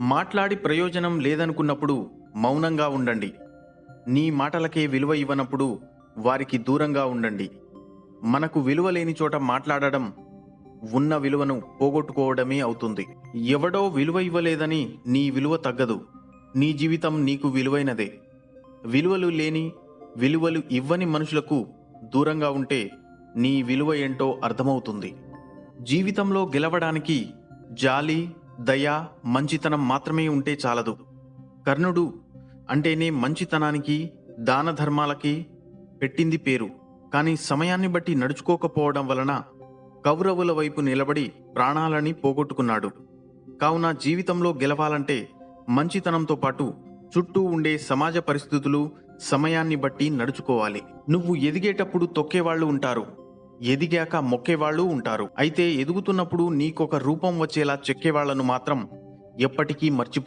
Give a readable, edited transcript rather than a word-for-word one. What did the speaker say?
మాట్లాడి ప్రయోజనం లేదనుకున్నప్పుడు మౌనంగా ఉండండి. నీ మాటలకే విలువ ఇవ్వనప్పుడు వారికి దూరంగా ఉండండి. మనకు విలువ లేని చోట మాట్లాడడం ఉన్న విలువను పోగొట్టుకోవడమే అవుతుంది. ఎవడో విలువ ఇవ్వలేదని నీ విలువ తగ్గదు. నీ జీవితం నీకు విలువైనదే. విలువలు లేని, విలువలు ఇవ్వని మనుషులకు దూరంగా ఉంటే నీ విలువ ఏంటో అర్థమవుతుంది. జీవితంలో గెలవడానికి జాలి, దయ, మంచితనం మాత్రమే ఉంటే చాలదు. కర్ణుడు అంటేనే మంచితనానికి, దాన ధర్మాలకి పెట్టింది పేరు. కానీ సమయాన్ని బట్టి నడుచుకోకపోవడం వలన కౌరవుల వైపు నిలబడి ప్రాణాలని పోగొట్టుకున్నాడు. కావున జీవితంలో గెలవాలంటే మంచితనంతో పాటు చుట్టూ ఉండే సమాజ పరిస్థితులు, సమయాన్ని బట్టి నడుచుకోవాలి. నువ్వు ఎదిగేటప్పుడు తొక్కేవాళ్లు ఉంటారు, ఎదిగాక మొక్కేవాళ్ళు ఉంటారు. అయితే ఎదుగుతున్నప్పుడు నీకొక రూపం వచ్చేలా చెక్కేవాళ్లను మాత్రం ఎప్పటికీ మర్చిపో